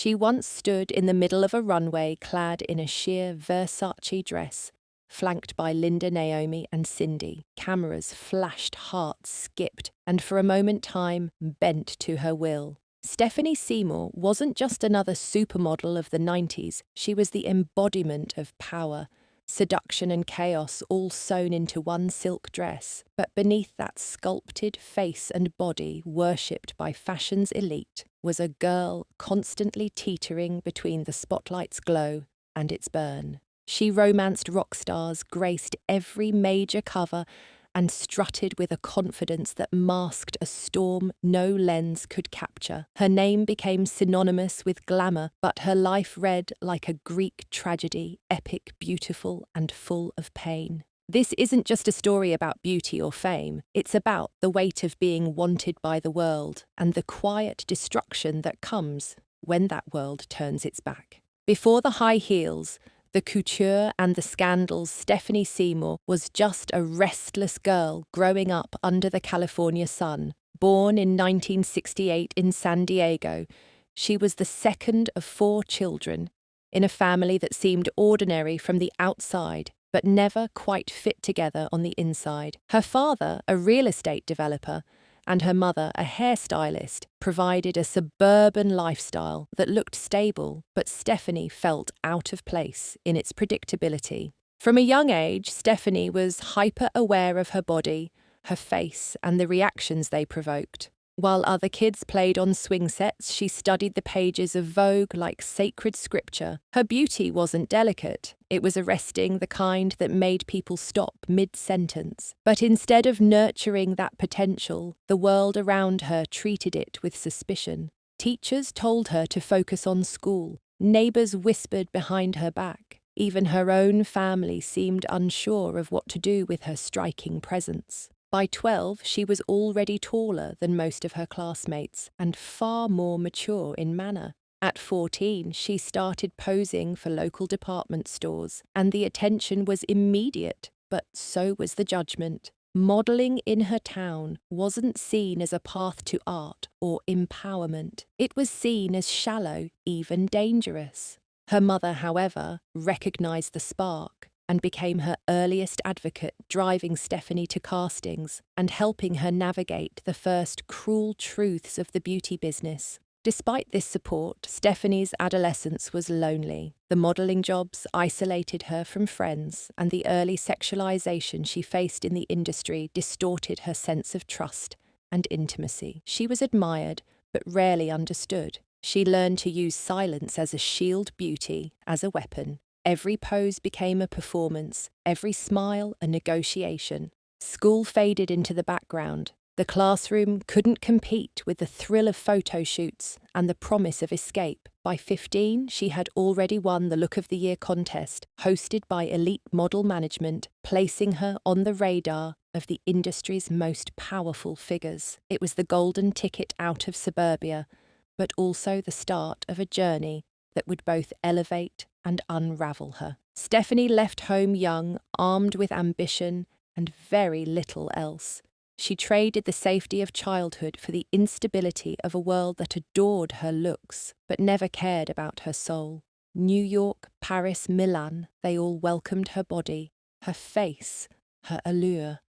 She once stood in the middle of a runway clad in a sheer Versace dress, flanked by Linda, Naomi, and Cindy. Cameras flashed, hearts skipped, and for a moment time bent to her will. Stephanie Seymour wasn't just another supermodel of the 90s, she was the embodiment of power, seduction and chaos all sewn into one silk dress. But beneath that sculpted face and body worshipped by fashion's elite was a girl constantly teetering between the spotlight's glow and its burn. She romanced rockstars, graced every major cover, and strutted with a confidence that masked a storm no lens could capture. Her name became synonymous with glamour, but her life read like a Greek tragedy, epic, beautiful, and full of pain. This isn't just a story about beauty or fame, it's about the weight of being wanted by the world and the quiet destruction that comes when that world turns its back. Before the high heels, the couture and the scandals, Stephanie Seymour was just a restless girl growing up under the California sun. Born in 1968 in San Diego, she was the second of 4 children in a family that seemed ordinary from the outside, but never quite fit together on the inside. Her father, a real estate developer, and her mother, a hairstylist, provided a suburban lifestyle that looked stable, but Stephanie felt out of place in its predictability. From a young age, Stephanie was hyper-aware of her body, her face, and the reactions they provoked. While other kids played on swing sets, she studied the pages of Vogue like sacred scripture. Her beauty wasn't delicate. It was arresting, the kind that made people stop mid-sentence. But instead of nurturing that potential, the world around her treated it with suspicion. Teachers told her to focus on school. Neighbors whispered behind her back. Even her own family seemed unsure of what to do with her striking presence. By 12, she was already taller than most of her classmates and far more mature in manner. At 14, she started posing for local department stores, and the attention was immediate, but so was the judgment. Modeling in her town wasn't seen as a path to art or empowerment. It was seen as shallow, even dangerous. Her mother, however, recognized the spark and became her earliest advocate, driving Stephanie to castings and helping her navigate the first cruel truths of the beauty business. Despite this support, Stephanie's adolescence was lonely. The modelling jobs isolated her from friends, and the early sexualization she faced in the industry distorted her sense of trust and intimacy. She was admired, but rarely understood. She learned to use silence as a shield, beauty as a weapon. Every pose became a performance, every smile a negotiation. School faded into the background. The classroom couldn't compete with the thrill of photo shoots and the promise of escape. By 15, she had already won the Look of the Year contest, hosted by elite model management, placing her on the radar of the industry's most powerful figures. It was the golden ticket out of suburbia, but also the start of a journey that would both elevate and unravel her. Stephanie left home young, armed with ambition and very little else. She traded the safety of childhood for the instability of a world that adored her looks, but never cared about her soul. New York, Paris, Milan, they all welcomed her body, her face, her allure.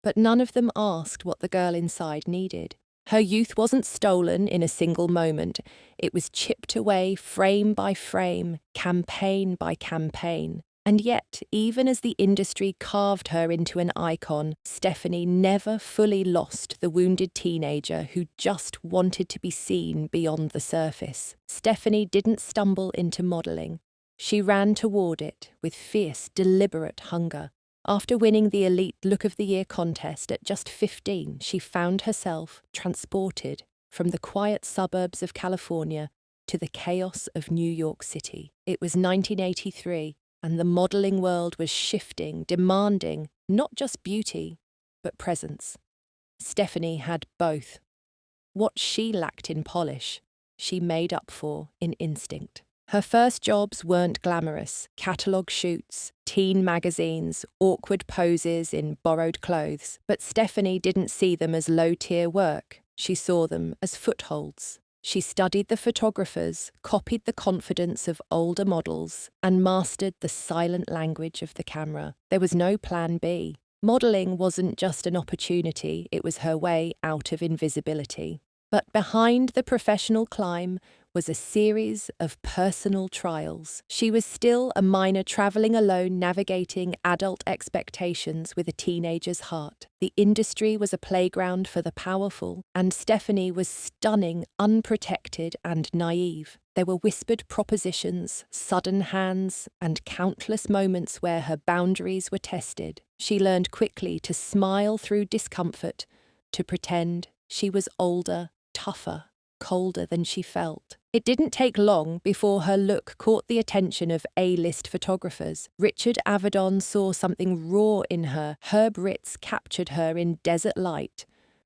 But none of them asked what the girl inside needed. Her youth wasn't stolen in a single moment. It was chipped away frame by frame, campaign by campaign. And yet, even as the industry carved her into an icon, Stephanie never fully lost the wounded teenager who just wanted to be seen beyond the surface. Stephanie didn't stumble into modelling. She ran toward it with fierce, deliberate hunger. After winning the elite Look of the Year contest at just 15, she found herself transported from the quiet suburbs of California to the chaos of New York City. It was 1983, and the modelling world was shifting, demanding not just beauty, but presence. Stephanie had both. What she lacked in polish, she made up for in instinct. Her first jobs weren't glamorous: catalogue shoots, teen magazines, awkward poses in borrowed clothes. But Stephanie didn't see them as low-tier work. She saw them as footholds. She studied the photographers, copied the confidence of older models, and mastered the silent language of the camera. There was no plan B. Modeling wasn't just an opportunity, it was her way out of invisibility. But behind the professional climb was a series of personal trials. She was still a minor traveling alone, navigating adult expectations with a teenager's heart. The industry was a playground for the powerful, and Stephanie was stunning, unprotected, and naive. There were whispered propositions, sudden hands, and countless moments where her boundaries were tested. She learned quickly to smile through discomfort, to pretend she was older, tougher, colder than she felt. It didn't take long before her look caught the attention of A-list photographers. Richard Avedon saw something raw in her. Herb Ritts captured her in desert light,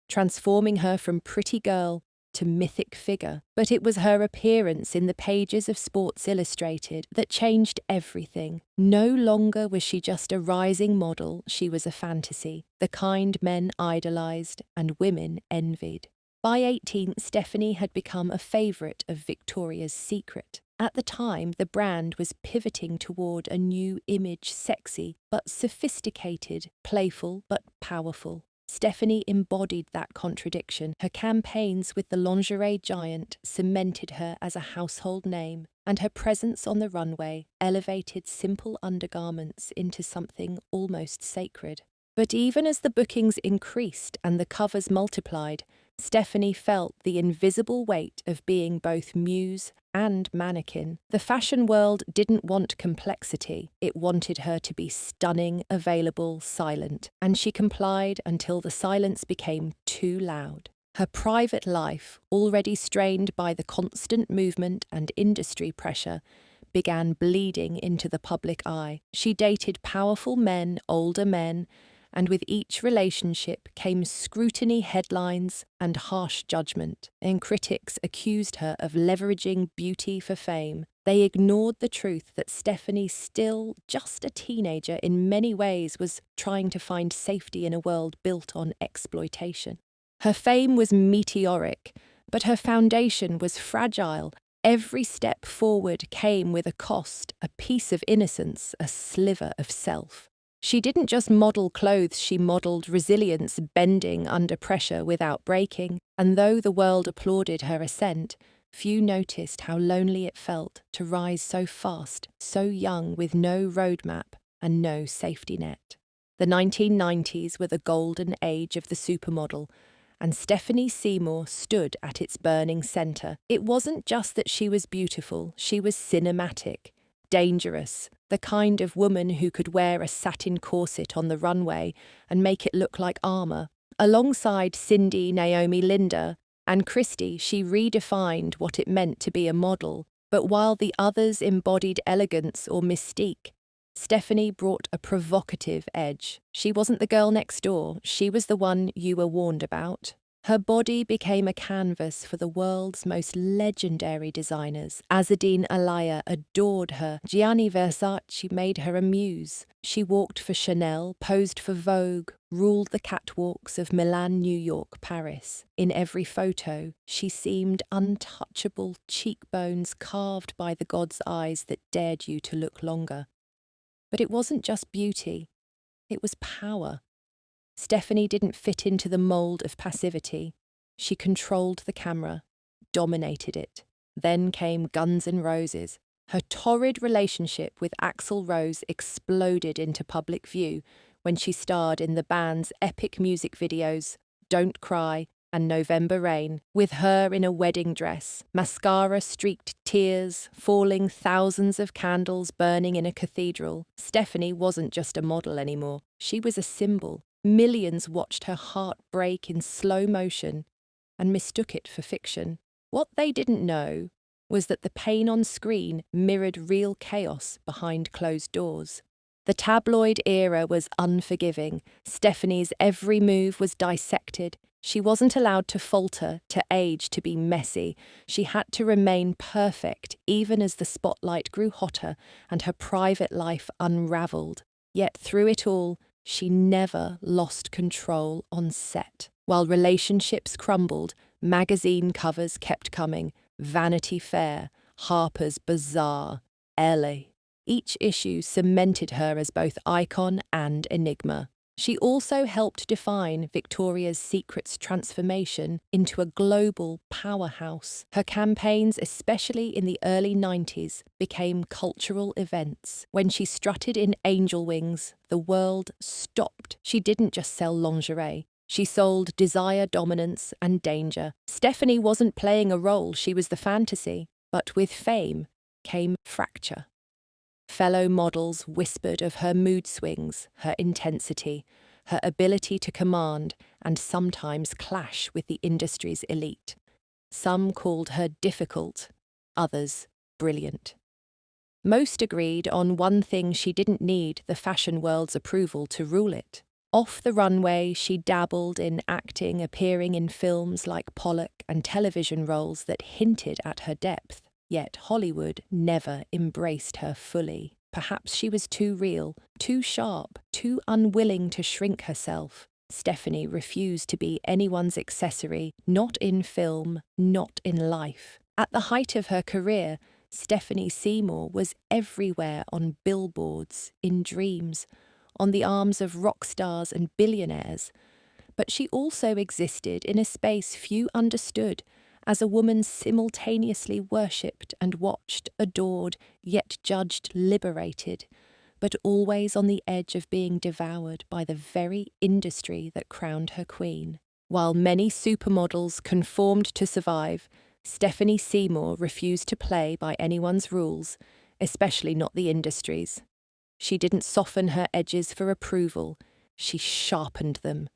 transforming her from pretty girl to mythic figure. But it was her appearance in the pages of Sports Illustrated that changed everything. No longer was she just a rising model, she was a fantasy, the kind men idolized and women envied. By 18, Stephanie had become a favourite of Victoria's Secret. At the time, the brand was pivoting toward a new image, sexy but sophisticated, playful but powerful. Stephanie embodied that contradiction. Her campaigns with the lingerie giant cemented her as a household name, and her presence on the runway elevated simple undergarments into something almost sacred. But even as the bookings increased and the covers multiplied, Stephanie felt the invisible weight of being both muse and mannequin. The fashion world didn't want complexity. It wanted her to be stunning, available, silent. And she complied until the silence became too loud. Her private life, already strained by the constant movement and industry pressure, began bleeding into the public eye. She dated powerful men, older men, and with each relationship came scrutiny, headlines, and harsh judgment. And critics accused her of leveraging beauty for fame. They ignored the truth that Stephanie, still just a teenager in many ways, was trying to find safety in a world built on exploitation. Her fame was meteoric, but her foundation was fragile. Every step forward came with a cost, a piece of innocence, a sliver of self. She didn't just model clothes, she modelled resilience, bending under pressure without breaking. And though the world applauded her ascent, few noticed how lonely it felt to rise so fast, so young, with no roadmap and no safety net. The 1990s were the golden age of the supermodel, and Stephanie Seymour stood at its burning centre. It wasn't just that she was beautiful, she was cinematic, dangerous, the kind of woman who could wear a satin corset on the runway and make it look like armour. Alongside Cindy, Naomi, Linda, and Christy, she redefined what it meant to be a model. But while the others embodied elegance or mystique, Stephanie brought a provocative edge. She wasn't the girl next door, she was the one you were warned about. Her body became a canvas for the world's most legendary designers. Azzedine Alaïa adored her. Gianni Versace made her a muse. She walked for Chanel, posed for Vogue, ruled the catwalks of Milan, New York, Paris. In every photo, she seemed untouchable, cheekbones carved by the god's eyes that dared you to look longer. But it wasn't just beauty, it was power. Stephanie didn't fit into the mould of passivity. She controlled the camera, dominated it. Then came Guns N' Roses. Her torrid relationship with Axl Rose exploded into public view when she starred in the band's epic music videos, Don't Cry and November Rain, with her in a wedding dress, mascara-streaked tears, falling thousands of candles burning in a cathedral. Stephanie wasn't just a model anymore. She was a symbol. Millions watched her heart break in slow motion and mistook it for fiction. What they didn't know was that the pain on screen mirrored real chaos behind closed doors. The tabloid era was unforgiving. Stephanie's every move was dissected. She wasn't allowed to falter, to age, to be messy. She had to remain perfect, even as the spotlight grew hotter and her private life unravelled. Yet through it all, she never lost control on set. While relationships crumbled, Magazine covers kept coming: Vanity Fair, Harper's Bazaar, Elle. Each issue cemented her as both icon and enigma. She also helped define Victoria's Secret's transformation into a global powerhouse. Her campaigns, especially in the early 90s, became cultural events. When she strutted in angel wings, the world stopped. She didn't just sell lingerie. She sold desire, dominance, and danger. Stephanie wasn't playing a role, she was the fantasy. But with fame came fracture. Fellow models whispered of her mood swings, her intensity, her ability to command and sometimes clash with the industry's elite. Some called her difficult, others brilliant. Most agreed on one thing: she didn't need the fashion world's approval to rule it. Off the runway, she dabbled in acting, appearing in films like Pollock and television roles that hinted at her depth. Yet Hollywood never embraced her fully. Perhaps she was too real, too sharp, too unwilling to shrink herself. Stephanie refused to be anyone's accessory, not in film, not in life. At the height of her career, Stephanie Seymour was everywhere, on billboards, in dreams, on the arms of rock stars and billionaires. But she also existed in a space few understood, as a woman simultaneously worshipped and watched, adored, yet judged, liberated, but always on the edge of being devoured by the very industry that crowned her queen. While many supermodels conformed to survive, Stephanie Seymour refused to play by anyone's rules, especially not the industry's. She didn't soften her edges for approval, she sharpened them.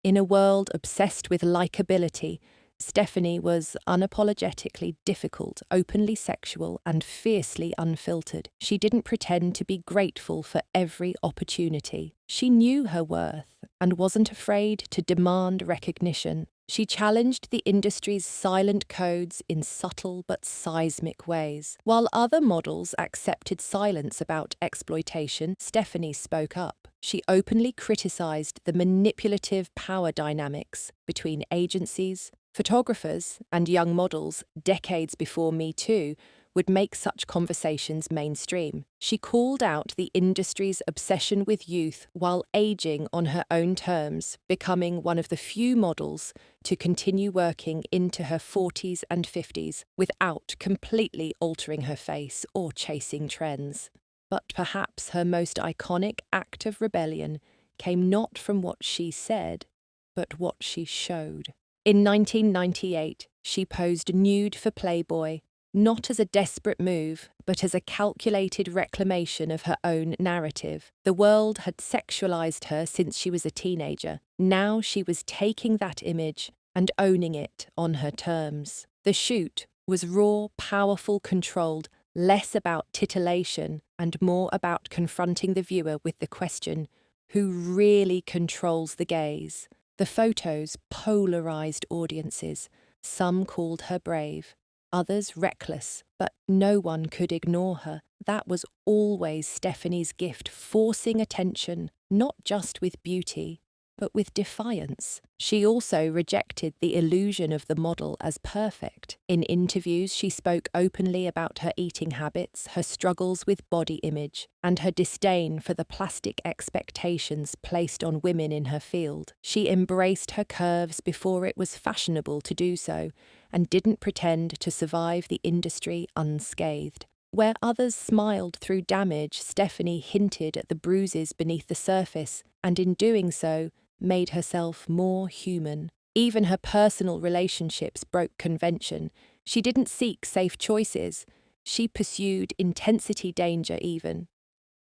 In a world obsessed with likability, Stephanie was unapologetically difficult, openly sexual, and fiercely unfiltered. She didn't pretend to be grateful for every opportunity. She knew her worth and wasn't afraid to demand recognition. She challenged the industry's silent codes in subtle but seismic ways. While other models accepted silence about exploitation, Stephanie spoke up. She openly criticized the manipulative power dynamics between agencies. Photographers and young models, decades before Me Too, would make such conversations mainstream. She called out the industry's obsession with youth while aging on her own terms, becoming one of the few models to continue working into her 40s and 50s without completely altering her face or chasing trends. But perhaps her most iconic act of rebellion came not from what she said, but what she showed. In 1998, she posed nude for Playboy, not as a desperate move, but as a calculated reclamation of her own narrative. The world had sexualized her since she was a teenager. Now she was taking that image and owning it on her terms. The shoot was raw, powerful, controlled, less about titillation and more about confronting the viewer with the question, who really controls the gaze? The photos polarized audiences. Some called her brave, others reckless, but no one could ignore her. That was always Stephanie's gift, forcing attention, not just with beauty, but with defiance. She also rejected the illusion of the model as perfect. In interviews, she spoke openly about her eating habits, her struggles with body image, and her disdain for the plastic expectations placed on women in her field. She embraced her curves before it was fashionable to do so, and didn't pretend to survive the industry unscathed. Where others smiled through damage, Stephanie hinted at the bruises beneath the surface, and in doing so, made herself more human. Even her personal relationships broke convention. She didn't seek safe choices. She pursued intensity danger even.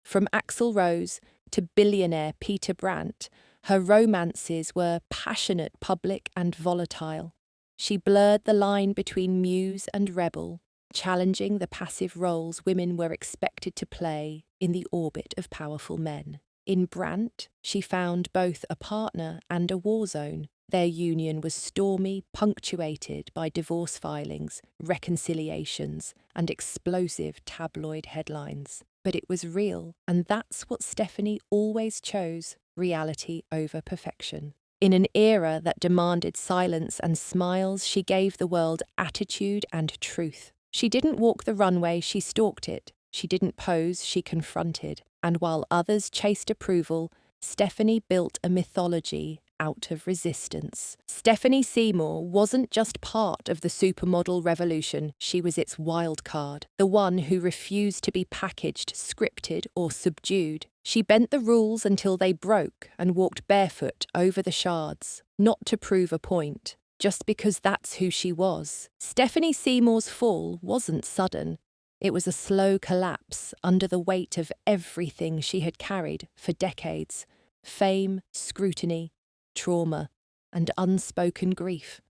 From Axl Rose to billionaire Peter Brandt, her romances were passionate, public, and volatile. She blurred the line between muse and rebel, challenging the passive roles women were expected to play in the orbit of powerful men. In Brandt, she found both a partner and a war zone. Their union was stormy, punctuated by divorce filings, reconciliations, and explosive tabloid headlines. But it was real, and that's what Stephanie always chose: reality over perfection. In an era that demanded silence and smiles, she gave the world attitude and truth. She didn't walk the runway, she stalked it. She didn't pose, she confronted. And while others chased approval, Stephanie built a mythology out of resistance. Stephanie Seymour wasn't just part of the supermodel revolution, she was its wild card, the one who refused to be packaged, scripted, or subdued. She bent the rules until they broke and walked barefoot over the shards, not to prove a point, just because that's who she was. Stephanie Seymour's fall wasn't sudden. It was a slow collapse under the weight of everything she had carried for decades: fame, scrutiny, trauma, and unspoken grief.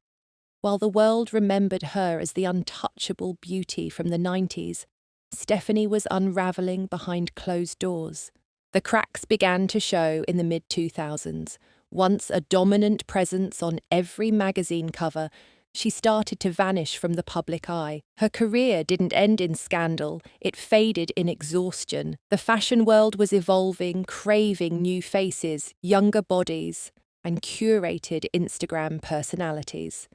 While the world remembered her as the untouchable beauty from the 90s, Stephanie was unraveling behind closed doors. The cracks began to show in the mid-2000s. Once a dominant presence on every magazine cover, she started to vanish from the public eye. Her career didn't end in scandal, it faded in exhaustion. The fashion world was evolving, craving new faces, younger bodies, and curated Instagram personalities.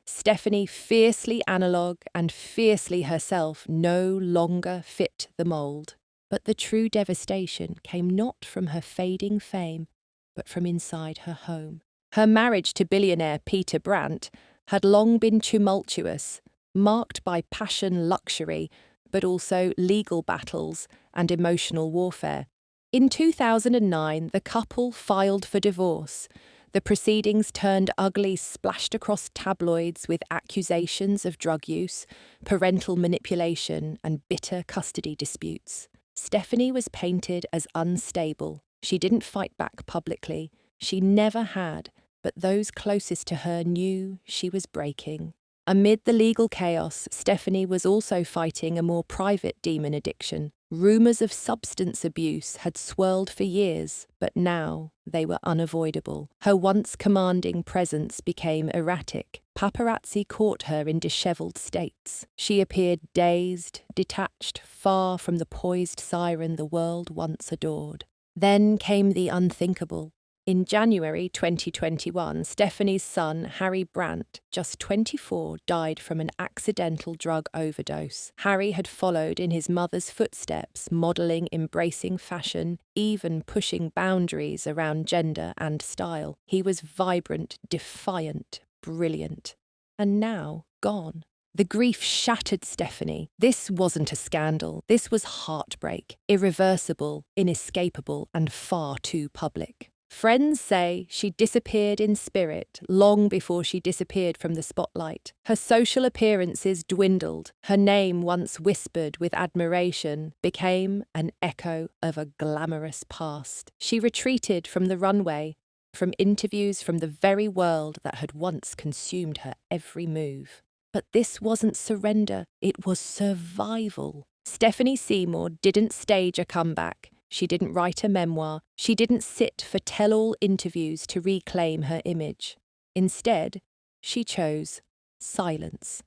Stephanie, fiercely analog and fiercely herself, no longer fit the mold. But the true devastation came not from her fading fame, but from inside her home. Her marriage to billionaire Peter Brandt had long been tumultuous, marked by passion, luxury, but also legal battles and emotional warfare. In 2009, the couple filed for divorce. The proceedings turned ugly, splashed across tabloids with accusations of drug use, parental manipulation, and bitter custody disputes. Stephanie was painted as unstable. She didn't fight back publicly. She never had, but those closest to her knew she was breaking. Amid the legal chaos, Stephanie was also fighting a more private demon addiction. Rumours of substance abuse had swirled for years, but now they were unavoidable. Her once commanding presence became erratic. Paparazzi caught her in dishevelled states. She appeared dazed, detached, far from the poised siren the world once adored. Then came the unthinkable. In January 2021, Stephanie's son, Harry Brandt, just 24, died from an accidental drug overdose. Harry had followed in his mother's footsteps, modelling embracing fashion, even pushing boundaries around gender and style. He was vibrant, defiant, brilliant. And now, gone. The grief shattered Stephanie. This wasn't a scandal. This was heartbreak, irreversible, inescapable, and far too public. Friends say she disappeared in spirit long before she disappeared from the spotlight. Her social appearances dwindled. Her name, once whispered with admiration, became an echo of a glamorous past. She retreated from the runway, from interviews, from the very world that had once consumed her every move. But this wasn't surrender, it was survival. Stephanie Seymour didn't stage a comeback. She didn't write a memoir. She didn't sit for tell-all interviews to reclaim her image. Instead, she chose silence.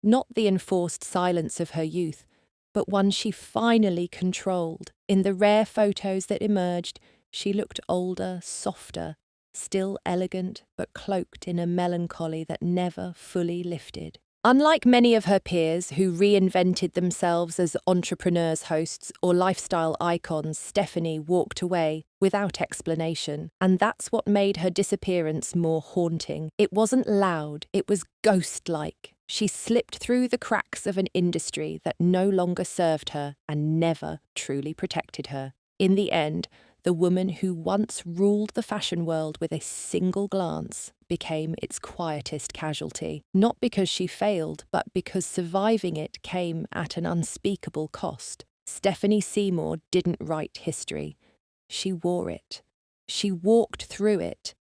Not the enforced silence of her youth, but one she finally controlled. In the rare photos that emerged, she looked older, softer, still elegant, but cloaked in a melancholy that never fully lifted. Unlike many of her peers who reinvented themselves as entrepreneurs, hosts, or lifestyle icons, Stephanie walked away without explanation. And that's what made her disappearance more haunting. It wasn't loud, it was ghost-like. She slipped through the cracks of an industry that no longer served her and never truly protected her. In the end, the woman who once ruled the fashion world with a single glance became its quietest casualty, not because she failed, but because surviving it came at an unspeakable cost. Stephanie Seymour didn't write history. She wore it. She walked through it.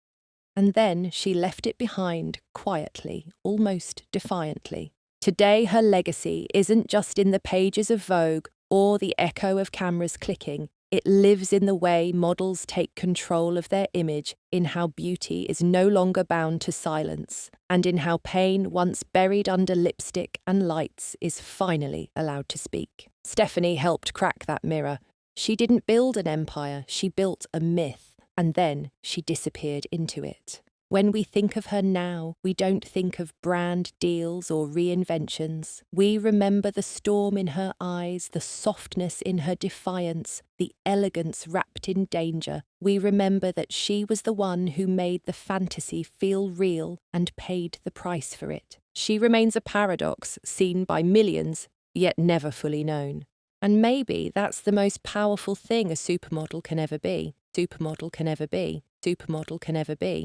And then she left it behind, quietly, almost defiantly. Today her legacy isn't just in the pages of Vogue or the echo of cameras clicking. It lives in the way models take control of their image, in how beauty is no longer bound to silence, and in how pain once buried under lipstick and lights is finally allowed to speak. Stephanie helped crack that mirror. She didn't build an empire, she built a myth. and then she disappeared into it. When we think of her now, we don't think of brand deals or reinventions. We remember the storm in her eyes, the softness in her defiance, the elegance wrapped in danger. We remember that she was the one who made the fantasy feel real and paid the price for it. She remains a paradox, seen by millions, yet never fully known. And maybe that's the most powerful thing a supermodel can ever be. Supermodel can ever be. Supermodel can ever be.